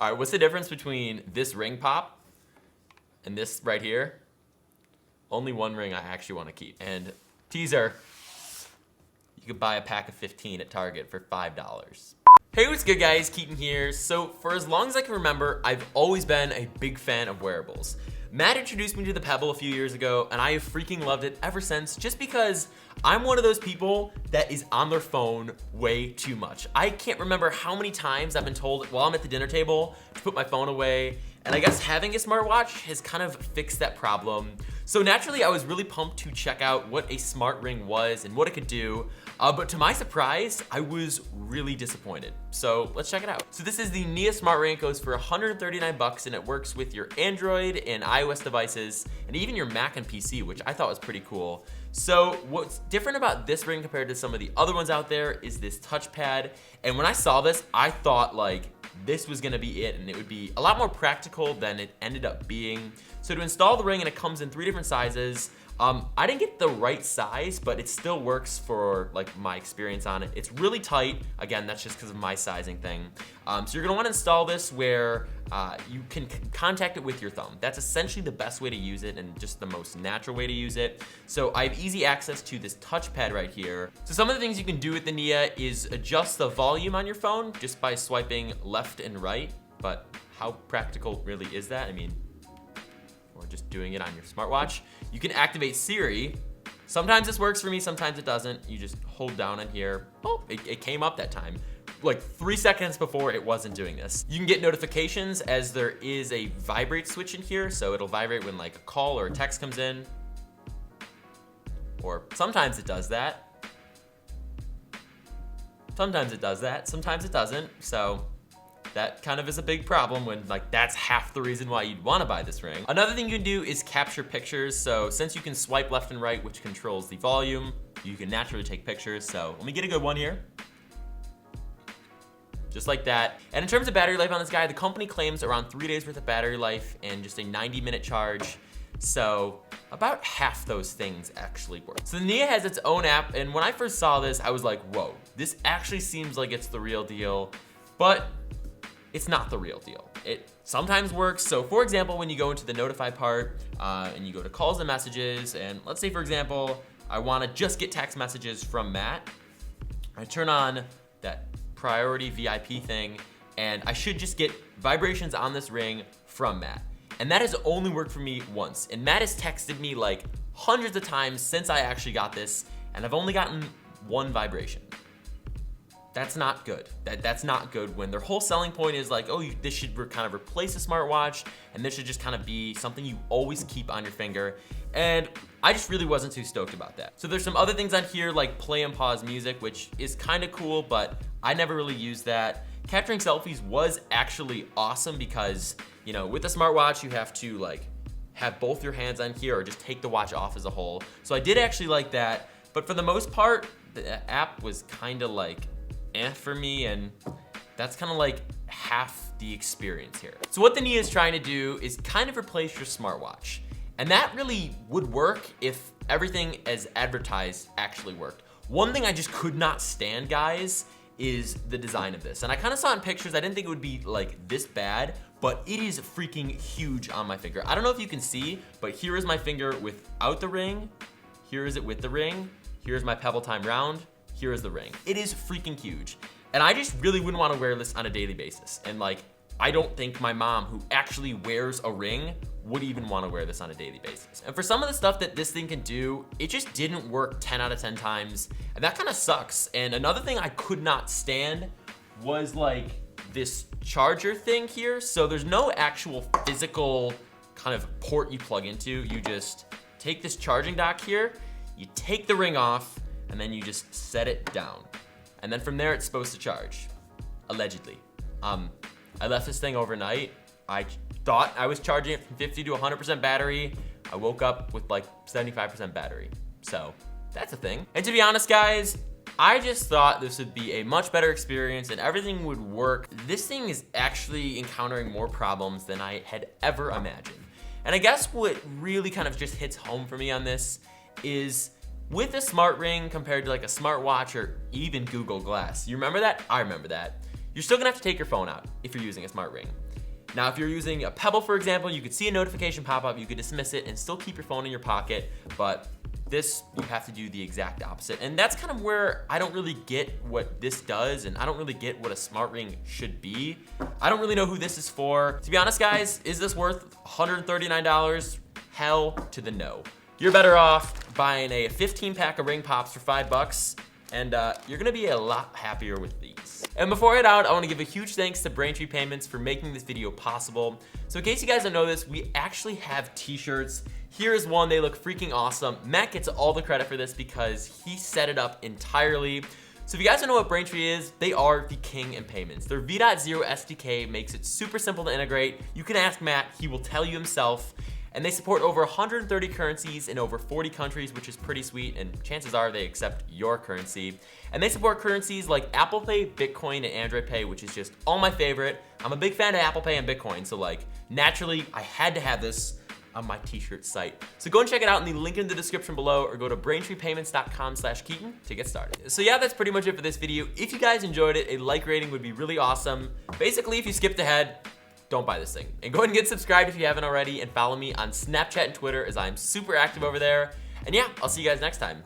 All right, what's the difference between this ring pop and this right here? Only one ring I actually want to keep. And teaser, you could buy a pack of 15 at Target for $5. Hey, what's good guys? Keaton here. So for as long as I can remember, I've always been a big fan of wearables. Matt introduced me to the Pebble a few years ago, and I have freaking loved it ever since, just because I'm one of those people that is on their phone way too much. I can't remember how many times I've been told while I'm at the dinner table to put my phone away, and I guess having a smartwatch has kind of fixed that problem. So naturally, I was really pumped to check out what a smart ring was and what it could do. But to my surprise, I was really disappointed. So let's check it out. So this is the Nia Smart Ring. It goes for 139 bucks and it works with your Android and iOS devices and even your Mac and PC, which I thought was pretty cool. So what's different about this ring compared to some of the other ones out there is this touchpad. And when I saw this, I thought like this was gonna be it and it would be a lot more practical than it ended up being. So to install the ring, and it comes in 3 different sizes. I didn't get the right size, but it still works for like my experience on it. It's really tight. Again, that's just because of my sizing thing. So you're gonna wanna install this where you can contact it with your thumb. That's essentially the best way to use it and just the most natural way to use it. So I have easy access to this touchpad right here. So some of the things you can do with the Nia is adjust the volume on your phone just by swiping left and right. But how practical really is that? I mean, or just doing it on your smartwatch. You can activate Siri. Sometimes this works for me, sometimes it doesn't. You just hold down on here. Oh, it came up that time. Like 3 seconds before it wasn't doing this. You can get notifications as there is a vibrate switch in here, so it'll vibrate when like a call or a text comes in. Or sometimes it does that. Sometimes it does that, sometimes it doesn't. So that kind of is a big problem when like that's half the reason why you'd want to buy this ring. Another thing you can do is capture pictures. So since you can swipe left and right, which controls the volume, you can naturally take pictures. So let me get a good one here. Just like that. And in terms of battery life on this guy, the company claims around 3 days worth of battery life and just a 90-minute charge. So about half those things actually work. So the Nia has its own app, and when I first saw this, I was like, whoa, this actually seems like it's the real deal. But it's not the real deal. It sometimes works. So for example, when you go into the notify part and you go to calls and messages, and let's say for example, I wanna just get text messages from Matt, I turn on that priority VIP thing, and I should just get vibrations on this ring from Matt. And that has only worked for me once. And Matt has texted me like hundreds of times since I actually got this, and I've only gotten 1 vibration. That's not good. That's not good when their whole selling point is like, oh, this should kind of replace a smartwatch, and this should just kind of be something you always keep on your finger. And I just really wasn't too stoked about that. So there's some other things on here like play and pause music, which is kind of cool, but I never really used that. Capturing selfies was actually awesome because, you know, with the smartwatch, you have to like have both your hands on here or just take the watch off as a whole. So I did actually like that, but for the most part, the app was kind of like for me, and that's kind of like half the experience here. So what the Nia is trying to do is kind of replace your smartwatch. And that really would work if everything as advertised actually worked. One thing I just could not stand, guys, is the design of this. And I kind of saw in pictures, I didn't think it would be like this bad, but it is freaking huge on my finger. I don't know if you can see, but here is my finger without the ring. Here is it with the ring. Here's my Pebble Time round. Here is the ring. It is freaking huge. And I just really wouldn't want to wear this on a daily basis. And like, I don't think my mom, who actually wears a ring, would even want to wear this on a daily basis. And for some of the stuff that this thing can do, it just didn't work 10 out of 10 times. And that kind of sucks. And another thing I could not stand was like this charger thing here. So there's no actual physical kind of port you plug into. You just take this charging dock here, you take the ring off, and then you just set it down. And then from there, it's supposed to charge, allegedly. I left this thing overnight. I thought I was charging it from 50 to 100% battery. I woke up with like 75% battery. So that's a thing. And to be honest, guys, I just thought this would be a much better experience and everything would work. This thing is actually encountering more problems than I had ever imagined. And I guess what really kind of just hits home for me on this is with a smart ring compared to like a smartwatch or even Google Glass. You remember that? I remember that. you're still gonna have to take your phone out if you're using a smart ring. Now, if you're using a Pebble, for example, you could see a notification pop up, you could dismiss it and still keep your phone in your pocket, but this, you have to do the exact opposite. And that's kind of where I don't really get what this does, and I don't really get what a smart ring should be. I don't really know who this is for. To be honest, guys, is this worth $139? Hell to the no. You're better off buying a 15 pack of ring pops for $5, and you're gonna be a lot happier with these. And before I head out, I wanna give a huge thanks to Braintree Payments for making this video possible. So in case you guys don't know this, we actually have t-shirts. Here is one, they look freaking awesome. Matt gets all the credit for this because he set it up entirely. So if you guys don't know what Braintree is, they are the king in payments. Their V.0 SDK makes it super simple to integrate. You can ask Matt, he will tell you himself. And they support over 130 currencies in over 40 countries, which is pretty sweet, and chances are they accept your currency. And they support currencies like Apple Pay, Bitcoin, and Android Pay, which is just all my favorite. I'm a big fan of Apple Pay and Bitcoin, so like, naturally, I had to have this on my t-shirt site. So go and check it out in the link in the description below, or go to braintreepayments.com/Keaton to get started. So yeah, that's pretty much it for this video. If you guys enjoyed it, a like rating would be really awesome. Basically, if you skipped ahead, don't buy this thing. And go ahead and get subscribed if you haven't already, and follow me on Snapchat and Twitter, as I'm super active over there. And yeah, I'll see you guys next time.